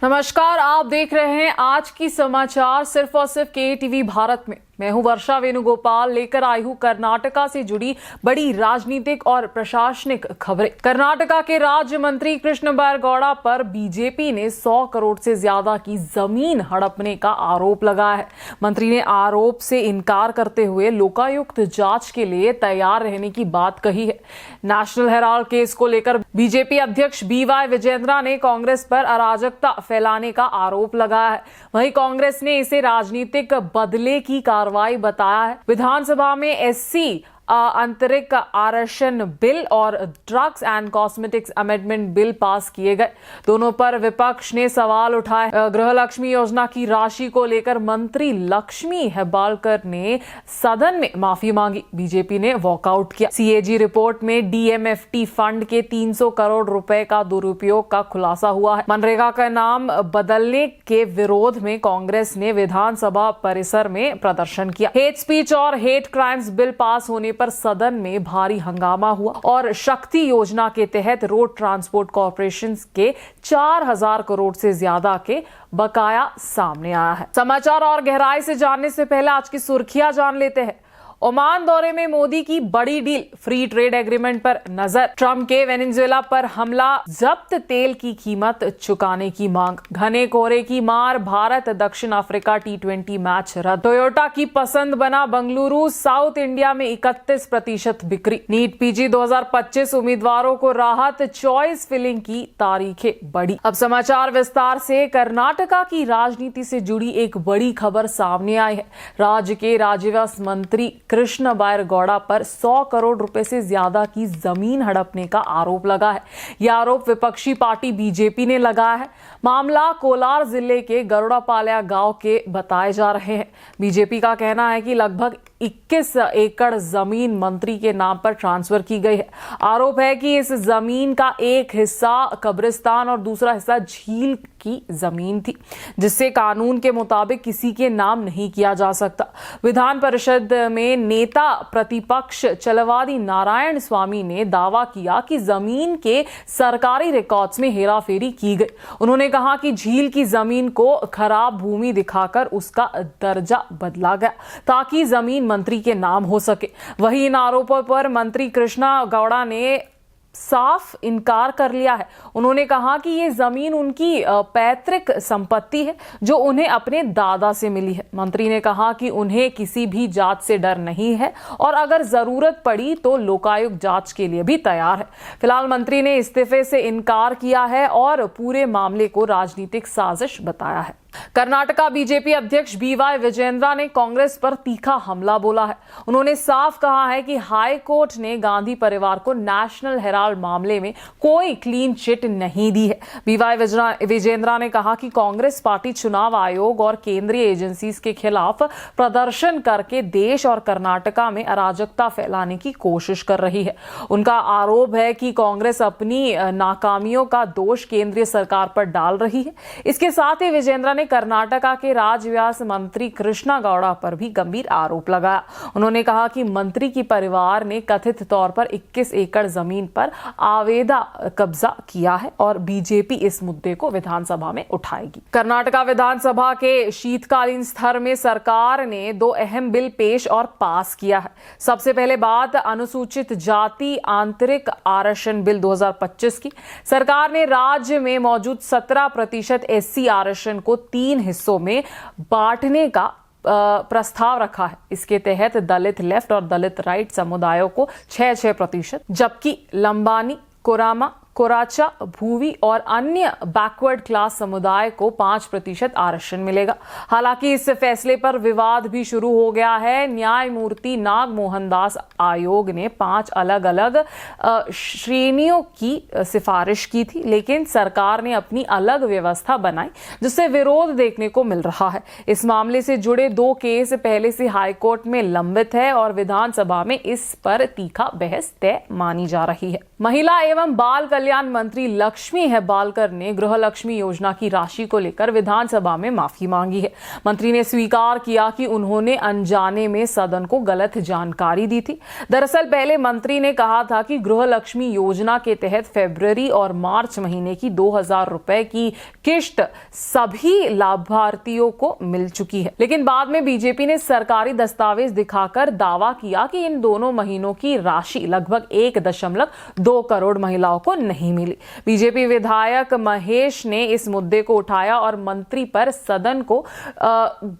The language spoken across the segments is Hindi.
नमस्कार, आप देख रहे हैं आज की समाचार सिर्फ और सिर्फ के भारत में। मैं हूं वर्षा वेणुगोपाल, लेकर आई हूं कर्नाटका से जुड़ी बड़ी राजनीतिक और प्रशासनिक खबरें। कर्नाटका के राज्य मंत्री कृष्ण बैरगौड़ा पर बीजेपी ने 100 करोड़ से ज्यादा की जमीन हड़पने का आरोप लगाया है। मंत्री ने आरोप से इनकार करते हुए लोकायुक्त जांच के लिए तैयार रहने की बात कही है। नेशनल हेराल्ड केस को लेकर बीजेपी अध्यक्ष BY विजेंद्रा ने कांग्रेस पर अराजकता फैलाने का आरोप लगाया है। वहीं कांग्रेस ने इसे राजनीतिक बदले की कार्रवाई बताया है। विधानसभा में SC आंतरिक आरक्षण बिल और drugs and cosmetics amendment bill pass किए गए। दोनों पर विपक्ष ने सवाल उठाए। गृह लक्ष्मी योजना की राशि को लेकर मंत्री लक्ष्मी हेब्बालकर ने सदन में माफी मांगी। बीजेपी ने वॉकआउट किया। CAG रिपोर्ट में DMFT फंड के 300 करोड़ रुपए का दुरुपयोग का खुलासा हुआ है। मनरेगा का नाम बदलने के विरोध में कांग्रेस ने विधानसभा परिसर में प्रदर्शन किया। हेट स्पीच और हेट क्राइम्स बिल पास होने पर सदन में भारी हंगामा हुआ और शक्ति योजना के तहत रोड ट्रांसपोर्ट कॉर्पोरेशन के 4000 करोड़ से ज्यादा के बकाया सामने आया है। समाचार और गहराई से जानने से पहले आज की सुर्खियां जान लेते हैं। ओमान दौरे में मोदी की बड़ी डील, फ्री ट्रेड एग्रीमेंट पर नजर। ट्रंप के वेनेजुएला पर हमला, जब्त तेल की कीमत चुकाने की मांग। घने कोहरे की मार, भारत दक्षिण अफ्रीका T20 मैच रद्द। टोयोटा की पसंद बना बंगलुरु, साउथ इंडिया में 31% बिक्री। नीट PG 2025 उम्मीदवारों को राहत, चॉइस फिलिंग की तारीखें बढ़ी। अब समाचार विस्तार से। कर्नाटका की राजनीति से जुड़ी एक बड़ी खबर सामने आई है। राज्य के राज्यवास मंत्री कृष्ण बैरगौड़ा पर 100 करोड़ रुपए से ज्यादा की जमीन हड़पने का आरोप लगा है। यह आरोप विपक्षी पार्टी बीजेपी ने लगाया है। मामला कोलार जिले के गरुड़ापाल्या गांव के बताए जा रहे हैं। बीजेपी का कहना है कि लगभग 21 एकड़ जमीन मंत्री के नाम पर ट्रांसफर की गई है। आरोप है कि इस जमीन का एक हिस्सा कब्रिस्तान और दूसरा हिस्सा झील की जमीन थी, जिससे कानून के मुताबिक किसी के नाम नहीं किया जा सकता। विधान परिषद में नेता प्रतिपक्ष चलवादी नारायण स्वामी ने दावा किया कि जमीन के सरकारी रिकॉर्ड्स में हेराफेरी की गई। उन्होंने कहा कि झील की जमीन को खराब भूमि दिखाकर उसका दर्जा बदला गया ताकि जमीन मंत्री के नाम हो सके। वहीं इन आरोपों पर मंत्री कृष्णा गौड़ा ने साफ इनकार कर लिया है। उन्होंने कहा कि ये जमीन उनकी पैतृक संपत्ति है जो उन्हें अपने दादा से मिली है। मंत्री ने कहा कि उन्हें किसी भी जांच से डर नहीं है और अगर जरूरत पड़ी तो लोकायुक्त जांच के लिए भी तैयार है। फिलहाल मंत्री ने इस्तीफे से इनकार किया है और पूरे मामले को राजनीतिक साजिश बताया है। कर्नाटका बीजेपी अध्यक्ष BY विजेंद्रा ने कांग्रेस पर तीखा हमला बोला है। उन्होंने साफ कहा है कि हाई कोर्ट ने गांधी परिवार को नेशनल हेराल्ड मामले में कोई क्लीन चिट नहीं दी है। BY विजेंद्रा ने कहा कि कांग्रेस पार्टी चुनाव आयोग और केंद्रीय एजेंसीज के खिलाफ प्रदर्शन करके देश और कर्नाटका में अराजकता फैलाने की कोशिश कर रही है। उनका आरोप है कि कांग्रेस अपनी नाकामियों का दोष केंद्रीय सरकार पर डाल रही है। इसके साथ ही विजेंद्रा कर्नाटका के राज्यव्यास मंत्री कृष्णा गौड़ा पर भी गंभीर आरोप लगाया। उन्होंने कहा कि मंत्री की परिवार ने कथित तौर पर 21 एकड़ जमीन पर आवेदा कब्जा किया है और बीजेपी इस मुद्दे को विधानसभा में उठाएगी। कर्नाटका विधानसभा के शीतकालीन सत्र में सरकार ने 2 अहम बिल पेश और पास किया है। सबसे पहले बात अनुसूचित जाति आंतरिक आरक्षण बिल 2025 की। सरकार ने राज्य में मौजूद 17% SC आरक्षण को 3 हिस्सों में बांटने का प्रस्ताव रखा है। इसके तहत दलित लेफ्ट और दलित राइट समुदायों को 6% जबकि लंबानी, कोरामा, कोराचा, भूवी और अन्य बैकवर्ड क्लास समुदाय को 5% आरक्षण मिलेगा। हालांकि इस फैसले पर विवाद भी शुरू हो गया है। न्यायमूर्ति नाग मोहन दास आयोग ने 5 अलग अलग श्रेणियों की सिफारिश की थी, लेकिन सरकार ने अपनी अलग व्यवस्था बनाई जिससे विरोध देखने को मिल रहा है। इस मामले से जुड़े 2 केस पहले से हाईकोर्ट में लंबित है और विधानसभा में इस पर तीखा बहस तय मानी जा रही है। महिला एवं बाल कल्याण मंत्री लक्ष्मी हेब्बालकर ने गृह लक्ष्मी योजना की राशि को लेकर विधानसभा में माफी मांगी है। मंत्री ने स्वीकार किया कि उन्होंने अनजाने में सदन को गलत जानकारी दी थी। दरअसल पहले मंत्री ने कहा था कि गृह लक्ष्मी योजना के तहत फरवरी और मार्च महीने की 2000 रुपए की किश्त सभी लाभार्थियों को मिल चुकी है, लेकिन बाद में बीजेपी ने सरकारी दस्तावेज दिखाकर दावा किया कि इन दोनों महीनों की राशि लगभग 1.2 करोड़ महिलाओं को नहीं मिली। बीजेपी विधायक महेश ने इस मुद्दे को उठाया और मंत्री पर सदन को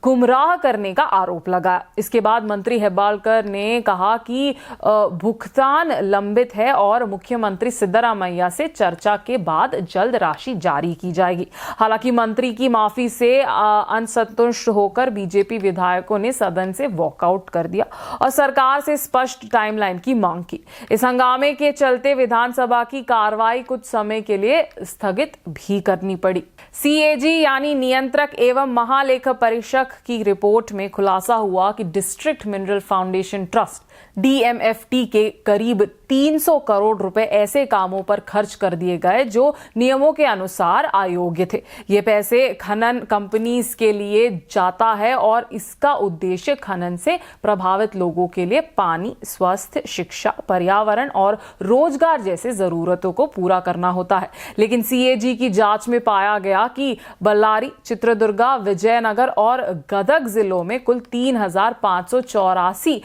गुमराह करने का आरोप लगाया। इसके बाद मंत्री हेब्बालकर ने कहा कि भुगतान लंबित है और मुख्यमंत्री सिद्धरामैया से चर्चा के बाद जल्द राशि जारी की जाएगी। हालांकि मंत्री की माफी से असंतुष्ट होकर बीजेपी विधायकों ने सदन से वॉकआउट कर दिया और सरकार से स्पष्ट टाइमलाइन की मांग की। इस हंगामे के चलते विधानसभा की कार्रवाई कुछ समय के लिए स्थगित भी करनी पड़ी। सीएजी यानी नियंत्रक एवं महालेखा परीक्षक की रिपोर्ट में खुलासा हुआ कि district mineral foundation trust DMFT के करीब 300 करोड़ रुपए ऐसे कामों पर खर्च कर दिए गए जो नियमों के अनुसार अयोग्य थे। ये पैसे खनन कंपनीज के लिए जाता है और इसका उद्देश्य खनन से प्रभावित लोगों के लिए पानी, स्वास्थ्य, शिक्षा, पर्यावरण और रोजगार जैसे जरूरतों को पूरा करना होता है। लेकिन सीएजी की जांच में पाया गया कि बल्लारी, चित्रदुर्गा, विजयनगर और गदग जिलों में कुल 3584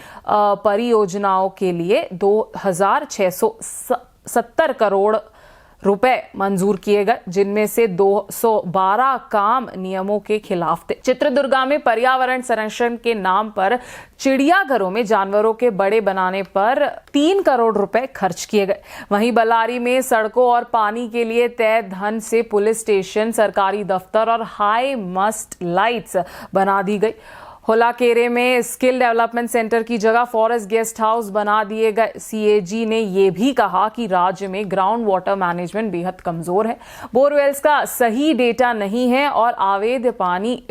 परियोजनाओं के लिए 2670 करोड़ रुपए मंजूर किए गए, जिनमें से 212 काम नियमों के खिलाफ थे। चित्रदुर्गा में पर्यावरण संरक्षण के नाम पर चिड़ियाघरों में जानवरों के बड़े बनाने पर 3 करोड़ रुपए खर्च किए गए। वहीं बल्लारी में सड़कों और पानी के लिए तय धन से पुलिस स्टेशन, सरकारी दफ्तर और हाई मस्ट लाइट्स बना दी गई। होलाकेरे में स्किल डेवलपमेंट सेंटर की जगह फॉरेस्ट गेस्ट हाउस बना दिए गए। सीएजी ने यह भी कहा कि राज्य में ग्राउंड वाटर मैनेजमेंट बेहद कमजोर है, बोरवेल्स का सही डेटा नहीं है और अवैध पानी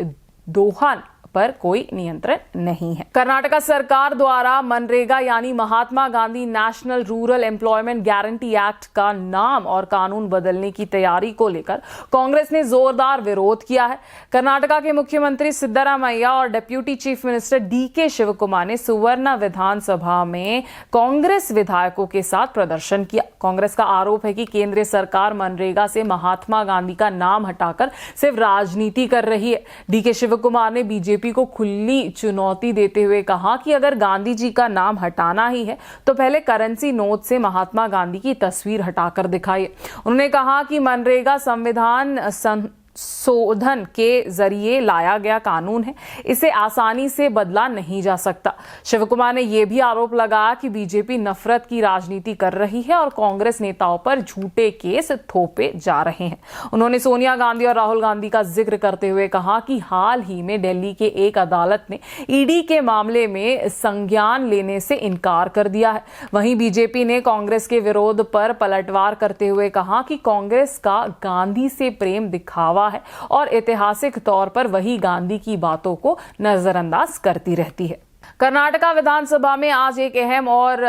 दोहन पर कोई नियंत्रण नहीं है। कर्नाटक सरकार द्वारा मनरेगा यानी Mahatma Gandhi national rural employment guarantee act का नाम और कानून बदलने की तैयारी को लेकर कांग्रेस ने जोरदार विरोध किया है। कर्नाटक के मुख्यमंत्री सिद्धरामैया और deputy chief minister DK Shivakumar ने सुवर्णा विधानसभा में कांग्रेस विधायकों के साथ प्रदर्शन किया। कांग्रेस का आरोप है कि केंद्र सरकार मनरेगा से महात्मा गांधी का नाम हटाकर सिर्फ राजनीति कर रही है। डीके शिवकुमार ने बीजेपी को खुली चुनौती देते हुए कहा कि अगर गांधी जी का नाम हटाना ही है तो पहले करेंसी नोट से महात्मा गांधी की तस्वीर हटाकर दिखाइए। उन्होंने कहा कि मनरेगा संविधान संशोधन के जरिए लाया गया कानून है, इसे आसानी से बदला नहीं जा सकता। शिवकुमार ने यह भी आरोप लगाया कि बीजेपी नफरत की राजनीति कर रही है और कांग्रेस नेताओं पर झूठे केस थोपे जा रहे हैं। उन्होंने सोनिया गांधी और राहुल गांधी का जिक्र करते हुए कहा कि हाल ही में दिल्ली के एक अदालत ने ईडी के मामले में संज्ञान लेने से इनकार कर दिया है। वहीं बीजेपी ने कांग्रेस के विरोध पर पलटवार करते हुए कहा कि कांग्रेस का गांधी से प्रेम दिखावा है और ऐतिहासिक तौर पर वही गांधी की बातों को नजरअंदाज करती रहती है। कर्नाटक विधानसभा में आज एक अहम और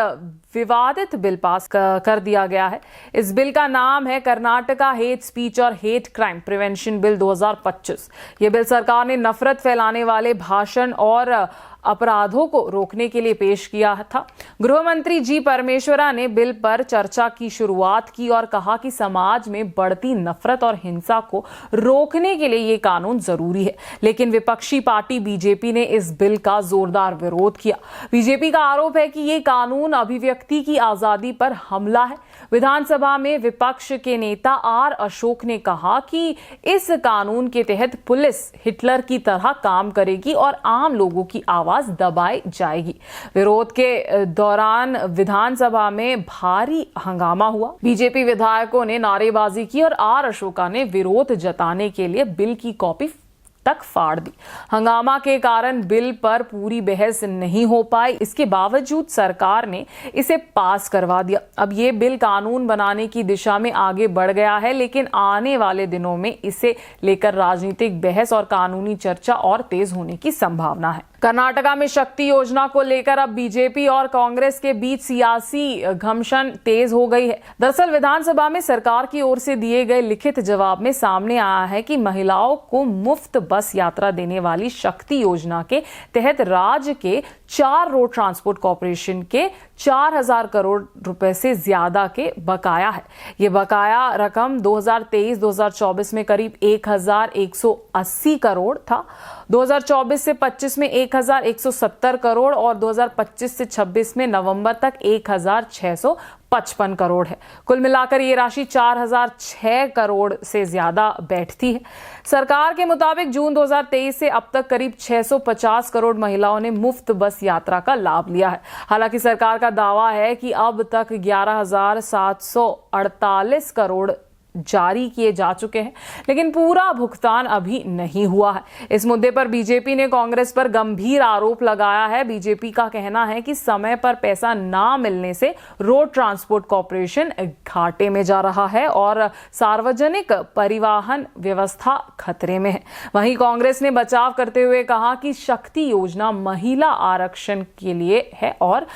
विवादित बिल पास कर दिया गया है। इस बिल का नाम है कर्नाटका हेट स्पीच और हेट क्राइम प्रिवेंशन बिल 2025। यह बिल सरकार ने नफरत फैलाने वाले भाषण और अपराधों को रोकने के लिए पेश किया था। गृह मंत्री जी परमेश्वरा ने बिल पर चर्चा की शुरुआत की और कहा कि समाज में बढ़ती नफरत और हिंसा को रोकने के लिए ये कानून जरूरी है, लेकिन विपक्षी पार्टी बीजेपी ने इस बिल का जोरदार विरोध किया। बीजेपी का आरोप है कि ये कानून अभिव्यक्ति की आजादी पर हमला है। विधानसभा में विपक्ष के नेता आर अशोक ने कहा कि इस कानून के तहत पुलिस हिटलर की तरह काम करेगी और आम लोगों की आवाज दबाई जाएगी। विरोध के दौरान विधानसभा में भारी हंगामा हुआ। बीजेपी विधायकों ने नारेबाजी की और आर अशोका ने विरोध जताने के लिए बिल की कॉपी तक फाड़ दी। हंगामा के कारण बिल पर पूरी बहस नहीं हो पाई। इसके बावजूद सरकार ने इसे पास करवा दिया। अब ये बिल कानून बनाने की दिशा में आगे बढ़ गया है, लेकिन आने वाले दिनों में इसे लेकर राजनीतिक बहस और कानूनी चर्चा और तेज होने की संभावना है। कर्नाटका में शक्ति योजना को लेकर अब बीजेपी और कांग्रेस के बीच सियासी घर्षण तेज हो गई है। दरअसल विधानसभा में सरकार की ओर से दिए गए लिखित जवाब में सामने आया है कि महिलाओं को मुफ्त बस यात्रा देने वाली शक्ति योजना के तहत राज्य के 4 रोड ट्रांसपोर्ट कॉरपोरेशन के 4,000 करोड़ रुपए से ज्यादा के बकाया है। ये बकाया रकम 2023-2024 में करीब 1,180 करोड़ था, 2024 से 25 में 1,170 करोड़ और 2025 से 26 में नवंबर तक 1,655 करोड़ है। कुल मिलाकर ये राशि 4,006 करोड़ से ज्यादा बैठती है। सरकार के मुताबिक जून 2023 से अब तक करीब 650 करोड़ महिलाओं ने मुफ्त बस यात्रा का लाभ लिया है। हालांकि सरकार का दावा है कि अब तक 11,748 करोड़ जारी किए जा चुके हैं, लेकिन पूरा भुगतान अभी नहीं हुआ है। इस मुद्दे पर बीजेपी ने कांग्रेस पर गंभीर आरोप लगाया है। बीजेपी का कहना है कि समय पर पैसा ना मिलने से रोड ट्रांसपोर्ट कॉरपोरेशन घाटे में जा रहा है और सार्वजनिक परिवहन व्यवस्था खतरे में है। वहीं कांग्रेस ने बचाव करते हुए कहा कि शक्ति योजना महिला आरक्षण के लिए है और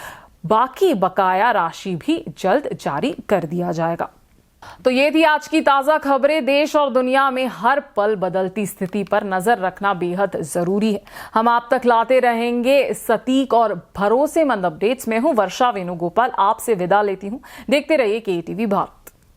बाकी बकाया राशि भी जल्द जारी कर दिया जाएगा। तो ये थी आज की ताजा खबरें। देश और दुनिया में हर पल बदलती स्थिति पर नजर रखना बेहद जरूरी है। हम आप तक लाते रहेंगे सटीक और भरोसेमंद अपडेट्स। मैं हूं वर्षा वेणुगोपाल, आपसे विदा लेती हूं। देखते रहिए KTV भारत।